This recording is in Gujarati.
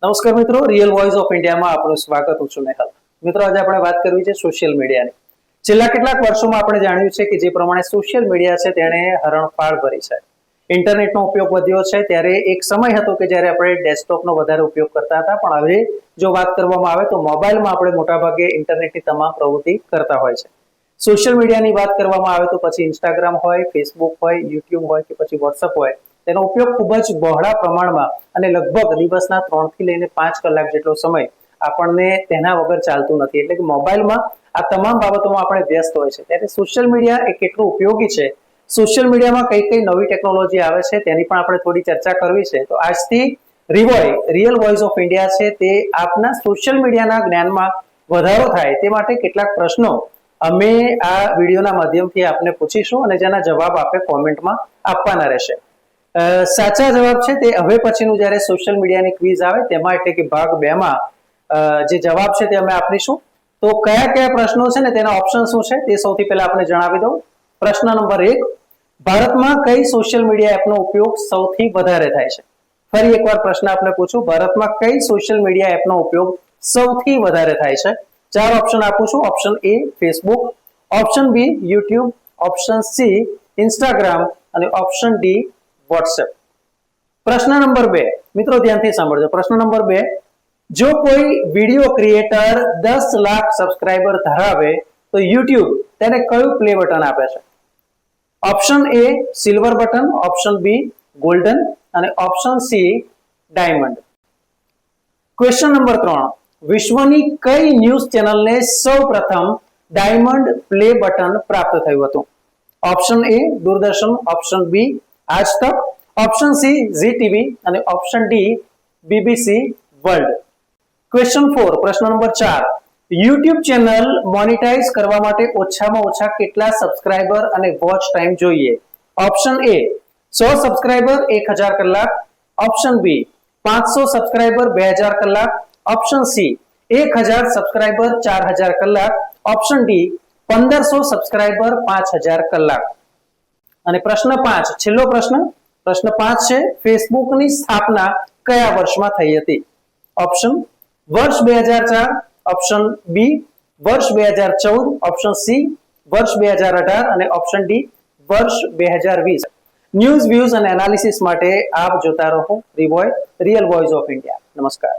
નમસ્કાર મિત્રો, રિયલ વોઇસ ઓફ ઇન્ડિયામાં આપનું સ્વાગત. હું છું નેહલ. મિત્રો, આજે આપણે વાત કરવી છે સોશિયલ મીડિયાની. છેલ્લા કેટલાક વર્ષોમાં આપણે જાણ્યું છે કે જે પ્રમાણે સોશિયલ મીડિયા છે તેણે હરણફાળ ભરી છે. ઇન્ટરનેટનો ઉપયોગ વધ્યો છે. ત્યારે એક સમય હતો કે જ્યારે આપણે ડેસ્કટોપનો વધારે ઉપયોગ કરતા હતા, પણ હવે જો વાત કરવામાં આવે તો મોબાઈલમાં આપણે મોટાભાગે ઇન્ટરનેટની તમામ પ્રવૃત્તિ કરતા હોય છે. સોશિયલ મીડિયાની વાત કરવામાં આવે તો પછી ઇન્સ્ટાગ્રામ હોય, ફેસબુક હોય, યુટ્યુબ હોય કે પછી વોટ્સઅપ હોય, તેનો ઉપયોગ ખૂબ જ બહોળા પ્રમાણમાં અને લગભગ દિવસના 3 થી લઈને 5 કલાક જેટલો સમય આપણને તેના વગર ચાલતું નથી. એટલે કે મોબાઈલમાં આ તમામ બાબતોમાં આપણે વ્યસ્ત હોય છે. ત્યારે સોશિયલ મીડિયા એ કેટલું ઉપયોગી છે, સોશિયલ મીડિયામાં કઈ કઈ નવી ટેકનોલોજી આવે છે તેની પણ આપણે થોડી ચર્ચા કરવી છે. તો આજથી રિયલ વોઇસ ઓફ ઇન્ડિયા છે તે આપના સોશિયલ મીડિયાના જ્ઞાનમાં વધારો થાય તે માટે કેટલાક પ્રશ્નો અમે આ વિડીયોના માધ્યમથી આપને પૂછીશું અને જેના જવાબ આપે કોમેન્ટમાં આપવાના રહેશે. સાચા જવાબ છે તે હવે પછીનું જ્યારે સોશિયલ મીડિયાની ક્વિઝ આવે તેમાં, એટલે કે ભાગ 2 માં જે જવાબ છે તે અમે આપીશું. તો કયા કયા પ્રશ્નો છે ને તેના ઓપ્શન શું છે તે સૌથી પહેલા આપણે જણાવી દઉં. પ્રશ્ન નંબર 1, ભારતમાં કઈ સોશિયલ મીડિયા એપનો ઉપયોગ સૌથી વધારે થાય છે? ફરી એકવાર પ્રશ્ન આપણે પૂછું, ભારતમાં કઈ સોશિયલ મીડિયા એપનો ઉપયોગ સૌથી વધારે થાય છે? 4 ઓપ્શન આપું છું. Option A Facebook, option B YouTube, option C Instagram અને ઓપ્શન ડી વોટ્સએપ. પ્રશ્ન નંબર 2, મિત્રો ધ્યાનથી સાંભળજો. પ્રશ્ન નંબર 2, જો કોઈ વિડિયો ક્રિએટર 10 લાખ સબસ્ક્રાઇબર ધરાવે તો યુટ્યુબ તેને કયું પ્લે બટન આપે છે? Option A silver button, option B golden અને option C diamond. Question number 3, વિશ્વની કઈ ન્યૂઝ ચેનલને સૌપ્રથમ ડાયમંડ પ્લે બટન પ્રાપ્ત થયું હતું? Option A Doordarshan, option B Aaj Tak, option C Zee TV અને option D BBC World. Question 4, પ્રશ્ન નંબર 4, યુટ્યુબ ચેનલ મોનેટાઇઝ કરવા માટે ઓછામાં ઓછા કેટલા સબસ્ક્રાઇબર અને વોચ ટાઈમ જોઈએ? ઓપ્શન એ 100 સબસ્ક્રાઇબર 1000 કલાક, ઓપ્શન બી 500 સબસ્ક્રાઇબર 2000 કલાક, ઓપ્શન સી 1000 સબસ્ક્રાઇબર 4000 કલાક, ઓપ્શન ડી 1500 સબસ્ક્રાઇબર 5000 કલાક. અને પ્રશ્ન 5, છેલ્લો પ્રશ્ન. પ્રશ્ન 5 છે, ફેસબુકની સ્થાપના કયા વર્ષમાં થઈ હતી? ઓપ્શન વર્ષ 2004, ઓપ્શન બી વર્ષ 2014, ઓપ્શન સી વર્ષ 2018 અને ઓપ્શન ડી વર્ષ 2020. ન્યૂઝ, વ્યૂઝ અને એનાલિસિસ માટે આપ જોતા રહો રિયલ વોઇસ ઓફ ઇન્ડિયા. નમસ્કાર.